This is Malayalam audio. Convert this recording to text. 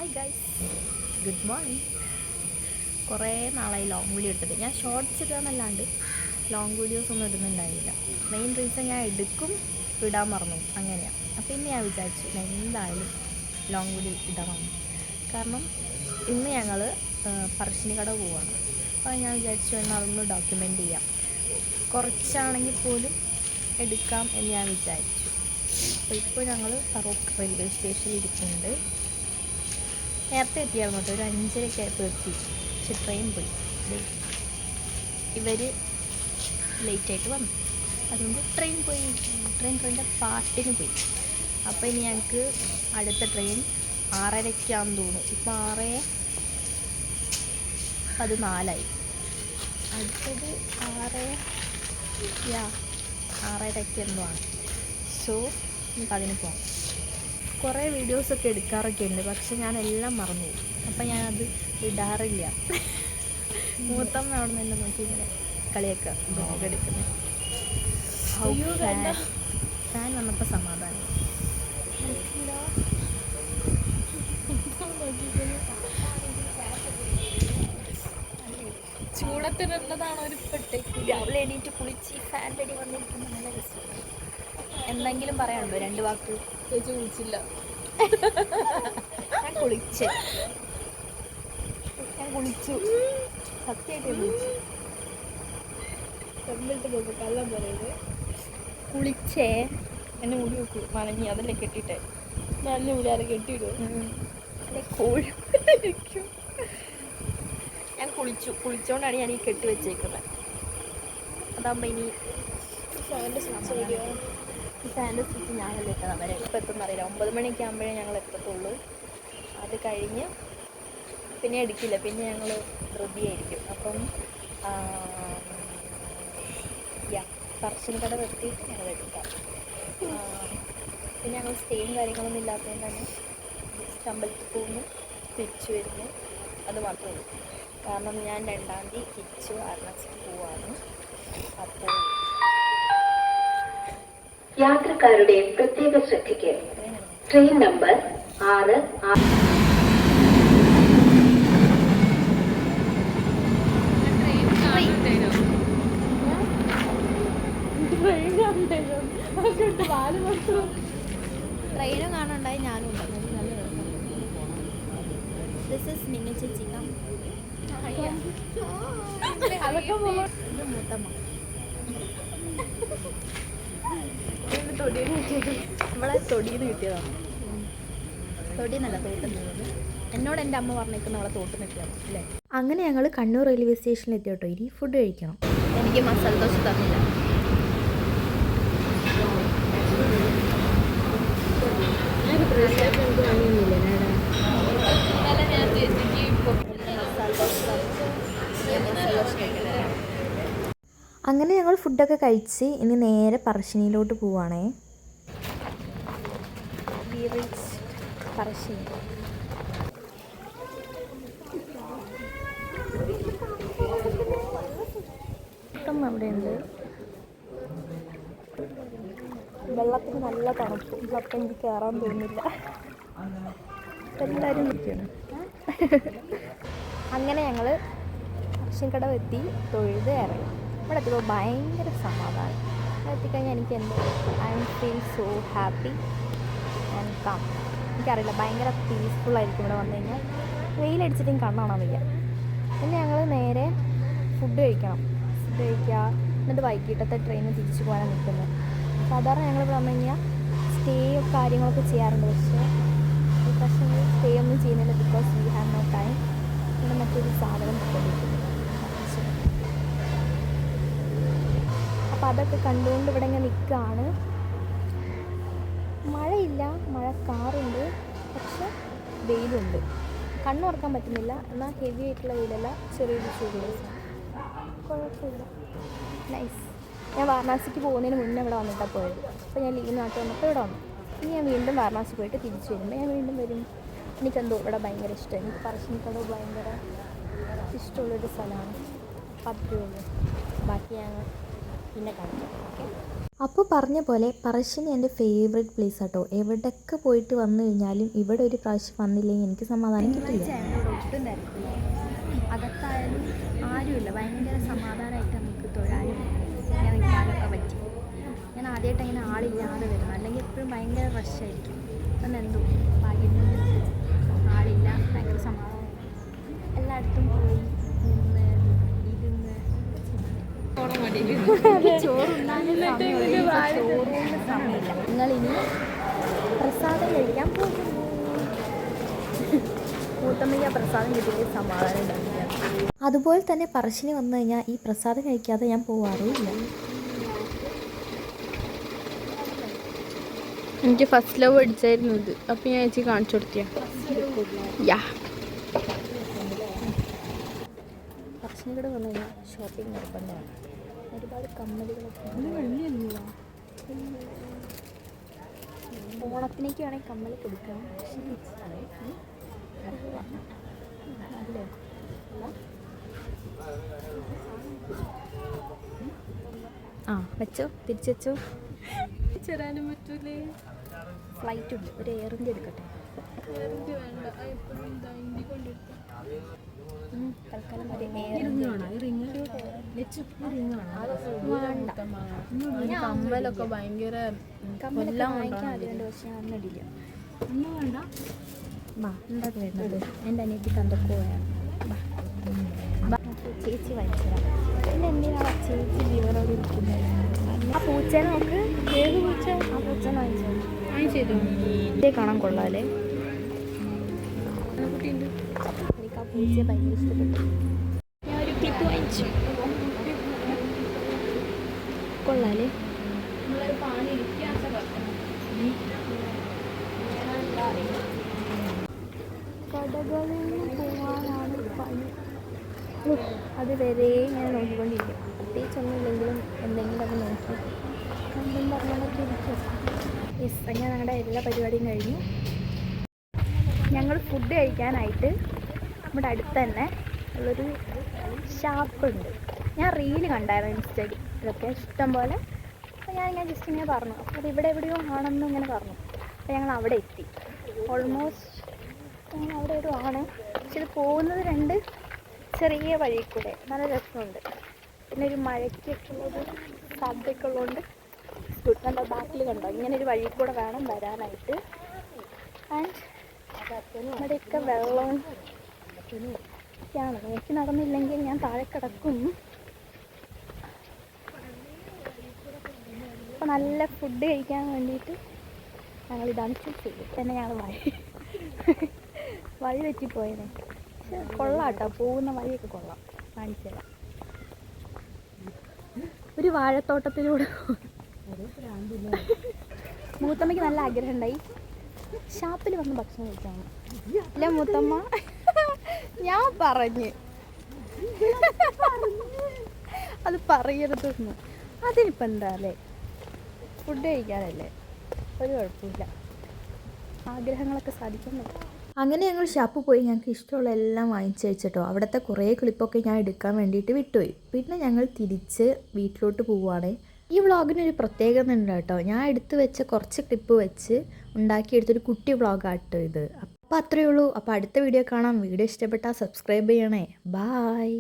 Hi guys, good morning. കുറേ നാളായി ലോങ് വീഡിയോ എടുത്തിട്ട്. ഞാൻ ഷോർട്ട്സ് ഇടുകയെന്നല്ലാണ്ട് ലോങ് വീഡിയോസ് ഒന്നും ഇടുന്നുണ്ടായില്ല. മെയിൻ റീസൺ ഞാൻ എടുക്കും, ഇടാൻ മറന്നു, അങ്ങനെയാണ്. അപ്പോൾ ഇന്ന് ഞാൻ വിചാരിച്ചു ഞാൻ എന്തായാലും ലോങ് വീഡിയോ ഇടണം. കാരണം ഇന്ന് ഞങ്ങൾ പറശ്ശിനിക്കടവ് പോവുകയാണ്. അപ്പോൾ ഞാൻ വിചാരിച്ചു എന്നാൽ അതൊന്ന് ഡോക്യുമെൻ്റ് ചെയ്യാം, കുറച്ചാണെങ്കിൽ പോലും എടുക്കാം എന്ന് ഞാൻ വിചാരിച്ചു. അപ്പോൾ ഇപ്പോൾ ഞങ്ങൾ ഫറോക്ക് റെയിൽവേ സ്റ്റേഷനിൽ ഇരിക്കുന്നുണ്ട്. നേരത്തെ എത്തിയായിരുന്നു കേട്ടോ, ഒരു 5:30 ആയപ്പോൾ എത്തി. പക്ഷെ ട്രെയിൻ പോയി, ഇവർ ലേറ്റായിട്ട് വന്നു, അതുകൊണ്ട് ട്രെയിൻ്റെ പാട്ടിന് പോയി. അപ്പോൾ ഇനി ഞങ്ങൾക്ക് അടുത്ത ട്രെയിൻ 6:30 തോന്നുന്നു. ഇപ്പോൾ 6:14 അടുത്തത് 6:30 എന്തോ ആണ്. സോ നമുക്ക് അതിന് പോകാം. കുറേ വീഡിയോസൊക്കെ എടുക്കാറൊക്കെ ഉണ്ട്, പക്ഷെ ഞാനെല്ലാം മറന്നു പോകും. അപ്പം ഞാനത് ഇടാറില്ല. മൂത്തമ്മ അവിടെ നിന്ന് നോക്കി ഇങ്ങനെ കളിയൊക്കെ ബ്ലോഗ് എടുക്കുന്നത്. ഫാൻ വന്നപ്പോൾ സമാധാനം. ചൂടത്തിനുള്ളതാണോ ഒരു പെട്ടേക്ക്? രാവിലെ എണീറ്റ് കുളിച്ച് ഫാൻ്റെ അടി വന്നിരിക്കുന്ന നല്ല രസം. എന്തെങ്കിലും പറയാനുണ്ടോ? 2 വാക്ക്. ചേച്ചി കുളിച്ചില്ല. ഞാൻ കുളിച്ചു സത്യമായിട്ട് കുളിച്ചു. കമ്പിളിട്ട് പോകും, കള്ളം പറയുന്നത്. കുളിച്ചേ, എന്നെ മുടി വെക്കൂ നനഞ്ഞി, അതല്ലേ കെട്ടിട്ടെ. നല്ല മുടിയാരെ കെട്ടിയിടും. അല്ലെ കോഴി. ഞാൻ കുളിച്ചോണ്ടാണ് ഞാൻ ഈ കെട്ടി വെച്ചേക്കുന്നത്. അതാകുമ്പോൾ ഇനി ഫാൻ്റെ സ്വിച്ച് റെഡിയോ? ഈ ഫാൻ്റെ സ്വിച്ച് ഞാനല്ലേ ഇട്ടത്. അവരെ ഇപ്പോൾ എത്തുന്നറിയില്ല. 9 മണിയൊക്കെ ആകുമ്പോഴേ ഞങ്ങൾ എത്തത്തുള്ളൂ. അത് കഴിഞ്ഞ് പിന്നെ എടുക്കില്ല, പിന്നെ ഞങ്ങൾ ധൃതിയായിരിക്കും. അപ്പം പറശ്ശിനിക്കടവ് എത്തിയിട്ട് ഞങ്ങൾ എടുക്കാം. പിന്നെ ഞങ്ങൾ സ്റ്റേയും കാര്യങ്ങളൊന്നും ഇല്ലാത്തതുകൊണ്ടാണ് ജസ്റ്റ് അമ്പലത്തിൽ പോകുന്നു, തിരിച്ചു വരുന്നു, അത് മാത്രമേ ഉള്ളൂ. കാരണം ഞാൻ 2-ാം തീയതി തിരിച്ചു വാരണാസിക്ക് പോവാണ്. അപ്പോൾ യാത്രക്കാരുടെ പ്രത്യേക ശ്രദ്ധയ്ക്ക് ട്രെയിൻ നമ്പർ 6 ട്രെയിനും കാണാനുണ്ടായി, ഞാനും ഉണ്ടായി. നല്ല രസം. ദിസ് ഇസ് മിന്ന ചേച്ചി. ഇത് മൂത്തമ്മ. നമ്മളെ തൊടിയിൽ കിട്ടിയതാണ്. തൊടിയെന്നല്ല, തോട്ടുന്നത്. എന്നോട് എൻ്റെ അമ്മ പറഞ്ഞേക്കുന്ന നമ്മളെ തോട്ട് നിൽക്കുകയാണ് അല്ലേ. അങ്ങനെ ഞങ്ങൾ കണ്ണൂർ റെയിൽവേ സ്റ്റേഷനിൽ എത്തി കേട്ടോ. ഇനി ഫുഡ് കഴിക്കണം. എനിക്ക് മസാല ദോശ തന്നില്ല. അങ്ങനെ ഞങ്ങൾ ഫുഡൊക്കെ കഴിച്ച് ഇനി നേരെ പറശ്ശിനിയിലോട്ട് പോവുകയാണേ. പറശ്ശിനി അവിടെയുണ്ട്. വെള്ളത്തിന് നല്ല തണുപ്പ്, അപ്പം എനിക്ക് കയറാൻ തോന്നില്ല. എല്ലാവരും നിൽക്കുകയാണ്. അങ്ങനെ ഞങ്ങൾ പറശ്ശിനിക്കടവ് എത്തി, തൊഴുത് ഇറങ്ങി. ഇവിടെ എത്തിയപ്പോൾ ഭയങ്കര സമാധാനം. ഇവിടെ എത്തിക്കഴിഞ്ഞാൽ എനിക്ക് എന്തോ I feel so happy and calm. എനിക്കറിയില്ല, ഭയങ്കര പീസ്ഫുള്ളായിരിക്കും ഇവിടെ വന്നു കഴിഞ്ഞാൽ. വെയിലടിച്ചിട്ടും കണ്ണാണാൻ വയ്യ. പിന്നെ ഞങ്ങൾ നേരെ ഫുഡ് കഴിക്കുക. എന്നിട്ട് വൈകിട്ടത്തെ ട്രെയിനിന് തിരിച്ചു പോകാനാണ് നിൽക്കുന്നത്. സാധാരണ ഞങ്ങളിവിടെ വന്നു കഴിഞ്ഞാൽ സ്റ്റേ കാര്യങ്ങളൊക്കെ ചെയ്യാറുണ്ട്, പക്ഷേ സ്റ്റേ ഒന്നും ചെയ്യുന്നില്ല. Because we have no time. ഇവിടെ മറ്റൊരു സാധനം കൊണ്ടിരിക്കുന്നു. അപ്പോൾ അതൊക്കെ കണ്ടുകൊണ്ട് ഇവിടെ ഇങ്ങനെ നിൽക്കുകയാണ്. മഴയില്ല, മഴക്കാറുണ്ട്, പക്ഷെ വെയിലുണ്ട്. കണ്ണു തുറക്കാൻ പറ്റുന്നില്ല, എന്നാൽ ഹെവി ആയിട്ടുള്ള വെയിലല്ല, ചെറിയൊരു ചൂട്. കുഴപ്പമില്ല, നൈസ്. ഞാൻ വാരണാസിക്ക് പോകുന്നതിന് മുന്നേ ഇവിടെ വന്നിട്ടാണ് പോയത്. അപ്പോൾ ഞാൻ ലീവ് നാട്ടിൽ വന്നപ്പോൾ ഇവിടെ വന്നു. ഇനി ഞാൻ വീണ്ടും വാരണാസി പോയിട്ട് തിരിച്ചു വരുമ്പോൾ ഞാൻ വീണ്ടും വരും. എനിക്കെന്തോ ഇവിടെ ഭയങ്കര ഇഷ്ടമാണ്. എനിക്ക് പറശ്ശിനിക്കടവ് ഭയങ്കര ഇഷ്ടമുള്ളൊരു സ്ഥലമാണ്. അത്രയേ ഉള്ളൂ. ബാക്കി ഞാൻ പിന്നെ കാണിക്കാം. ഓക്കെ. അപ്പോൾ പറഞ്ഞ പോലെ പറശ്ശിനി എൻ്റെ ഫേവറേറ്റ് പ്ലേസ് ആട്ടോ. എവിടെയൊക്കെ പോയിട്ട് വന്നു കഴിഞ്ഞാലും ഇവിടെ ഒരു പ്രാവശ്യം വന്നില്ലെങ്കിൽ എനിക്ക് സമാധാനം കിട്ടില്ല. ഒട്ടും തിരക്കില്ല, അകത്തായാലും ആരുമില്ല, ഭയങ്കര സമാധാനമായിട്ട് നമുക്ക് തൊഴാനും ഇങ്ങനെ നിൽക്കാനൊക്കെ പറ്റി. ഞാൻ ആദ്യമായിട്ട് അങ്ങനെ ആളില്ലാതെ വരുന്നത്, അല്ലെങ്കിൽ എപ്പോഴും ഭയങ്കര റഷായിരിക്കും. അപ്പം എന്തോ ഭാഗ്യം ആളില്ല, ഭയങ്കര സമാധാനം. എല്ലായിടത്തും പോയി നിന്ന് ഇരുന്ന് ചോറുണ്ടാകുന്ന സമയമില്ല. നിങ്ങളിനി പ്രസാദം കഴിക്കാൻ പോകുന്നു. മൂത്തമ്മയ്ക്ക് ആ പ്രസാദം കിട്ടിയ സമാധാനം ഉണ്ടാവില്ല. അതുപോലെ തന്നെ പറശ്ശിനി വന്നു കഴിഞ്ഞാൽ ഈ പ്രസാദം കഴിക്കാതെ ഞാൻ പോവാറുമില്ല. എനിക്ക് ഫസ്റ്റ് ലവ് അടിച്ചായിരുന്നു ഇത്. അപ്പം ഞാൻ ചേച്ചി കാണിച്ചു കൊടുത്തിയ പറശ്ശിനി കൂടെ വന്നു കഴിഞ്ഞാൽ ഷോപ്പിംഗ് നിർബന്ധമാണ്. ഒരുപാട് കമ്മലുകളൊക്കെ ഓണത്തിനേക്ക് വേണമെങ്കിൽ കമ്മൽ കൊടുക്കാം. അല്ലേ ആ വെച്ചോ, തിരിച്ചു ചെറാനും പറ്റൂലേ? ഫ്ലൈറ്റ് ഉണ്ട്, ഒരു എയർ ഇന്ത്യ എടുക്കട്ടെ. വേണ്ട, എപ്പോഴും ഇന്ത്യ കൊണ്ടെടുത്തു. തൽക്കാലം ഒരു എയർ ഇന്ത്യ വേണ്ട. കമ്മലൊക്കെ ഭയങ്കര കമ്മലൊക്കെ വാങ്ങിക്കാൻ ആദ്യമുണ്ട്, പക്ഷെ ഞാൻ അന്നിടില്ല. വേണ്ട. വാ, എന്താ വേണ്ടത്? എൻ്റെ അനിയത്തിക്ക് എന്തൊക്കെ വേണം. ചേച്ചി വാങ്ങിച്ചതാണ്. പിന്നെ എന്തിനാണ് ചേച്ചി ജീവനോട് ഇരിക്കുന്നത്? ആ പൂച്ചേനെ നോക്ക്. ഏത് പൂച്ച? ആ പൂച്ചനെ വാങ്ങിച്ചോ. ഇതേ കാണാൻ കൊള്ളാല്ലേ? എനിക്ക് ആ പൂച്ചയെ ഭയങ്കര ഇഷ്ടപ്പെട്ടു. ഞാൻ ഒരു ക്ലിപ്പ് വാങ്ങിച്ചു. കൊള്ളാല്ലേ? കടകളിൽ പോകാനാണ് പണി. അത് വരെ ഞാൻ നോക്കിക്കൊണ്ടിരിക്കും. പ്രത്യേകിച്ചൊന്നുമില്ലെങ്കിലും എന്തെങ്കിലുമൊക്കെ നോക്കി കണ്ടും പറഞ്ഞൊക്കെ ഇരിക്കും. യെസ്, അങ്ങനെ ഞങ്ങളുടെ എല്ലാ പരിപാടിയും കഴിഞ്ഞു. ഞങ്ങൾ ഫുഡ് കഴിക്കാനായിട്ട് നമ്മുടെ അടുത്ത് തന്നെ ഉള്ളൊരു ഷാപ്പുണ്ട്. ഞാൻ റീല് കണ്ടായിരുന്നു ഇൻസ്റ്റയിലൊക്കെ ഇഷ്ടം പോലെ. അപ്പോൾ ഞാനിങ്ങനെ ജസ്റ്റ് ഇങ്ങനെ പറഞ്ഞു, അപ്പോൾ അത് ഇവിടെ എവിടെയോ ആണെന്ന് ഇങ്ങനെ പറഞ്ഞു. അപ്പോൾ ഞങ്ങൾ അവിടെ എത്തി. ഓൾമോസ്റ്റ് ഞങ്ങൾ അവിടെ ഒരു ആണ്, പക്ഷെ ഇത് പോകുന്നത് രണ്ട് ചെറിയ വഴി കൂടെ. നല്ല രസമുണ്ട്. പിന്നെ ഒരു മഴയ്ക്കൊക്കെ ഉള്ളൊരു സാധ്യതയൊക്കെ ഉള്ളതുകൊണ്ട് ഗുഡ്. നല്ല ബാക്കിൽ കണ്ടോ, ഇങ്ങനെ ഒരു വഴി കൂടെ വേണം വരാനായിട്ട്. ആൻഡ് ഇവിടെയൊക്കെ വെള്ളവും ഒക്കെയാണ്. നോക്കി നടന്നില്ലെങ്കിൽ ഞാൻ താഴെ കിടക്കും. അപ്പോൾ നല്ല ഫുഡ് കഴിക്കാൻ വേണ്ടിയിട്ട് ഞങ്ങളിതാണ് ചൂസ് ചെയ്തത്. പിന്നെ ഞങ്ങൾ വഴി തെറ്റിപ്പോയതേ. പക്ഷെ കൊള്ളാം കേട്ടോ, പോകുന്ന വഴിയൊക്കെ കൊള്ളാം. കാണിച്ചു തരാം. ഒരു വാഴത്തോട്ടത്തിലൂടെ മൂത്തമ്മയ്ക്ക് നല്ല ആഗ്രഹം ഉണ്ടായി ഷാപ്പിൽ വന്ന് ഭക്ഷണം കഴിക്കാണ്. അല്ല മൂത്തമ്മ, ഞാൻ പറഞ്ഞ് അത് പറയരുതെന്ന്. അതിനിപ്പോൾ എന്താ അല്ലേ, ഫുഡ് കഴിക്കാനല്ലേ, ഒരു കുഴപ്പമില്ല. ആഗ്രഹങ്ങളൊക്കെ സാധിക്കാൻ പറ്റും. അങ്ങനെ ഞങ്ങൾ ഷാപ്പിൽ പോയി ഞങ്ങൾക്ക് ഇഷ്ടമുള്ള എല്ലാം വാങ്ങിച്ചു വെച്ചിട്ടോ. അവിടുത്തെ കുറേ ക്ലിപ്പൊക്കെ ഞാൻ എടുക്കാൻ വേണ്ടിയിട്ട് വിട്ടുപോയി. പിന്നെ ഞങ്ങൾ തിരിച്ച് വീട്ടിലോട്ട് പോവുകയാണ്. ഈ വ്ളോഗിനൊരു പ്രത്യേകത ഉണ്ട് കേട്ടോ. ഞാൻ എടുത്തു വെച്ച കുറച്ച് ക്ലിപ്പ് വെച്ച് ഉണ്ടാക്കിയെടുത്തൊരു കുട്ടി വ്ളോഗാട്ടോ ഇത്. അപ്പോൾ അത്രയേ ഉള്ളൂ. അപ്പോൾ അടുത്ത വീഡിയോ കാണാം. വീഡിയോ ഇഷ്ടപ്പെട്ടാൽ സബ്സ്ക്രൈബ് ചെയ്യണേ. ബായ്.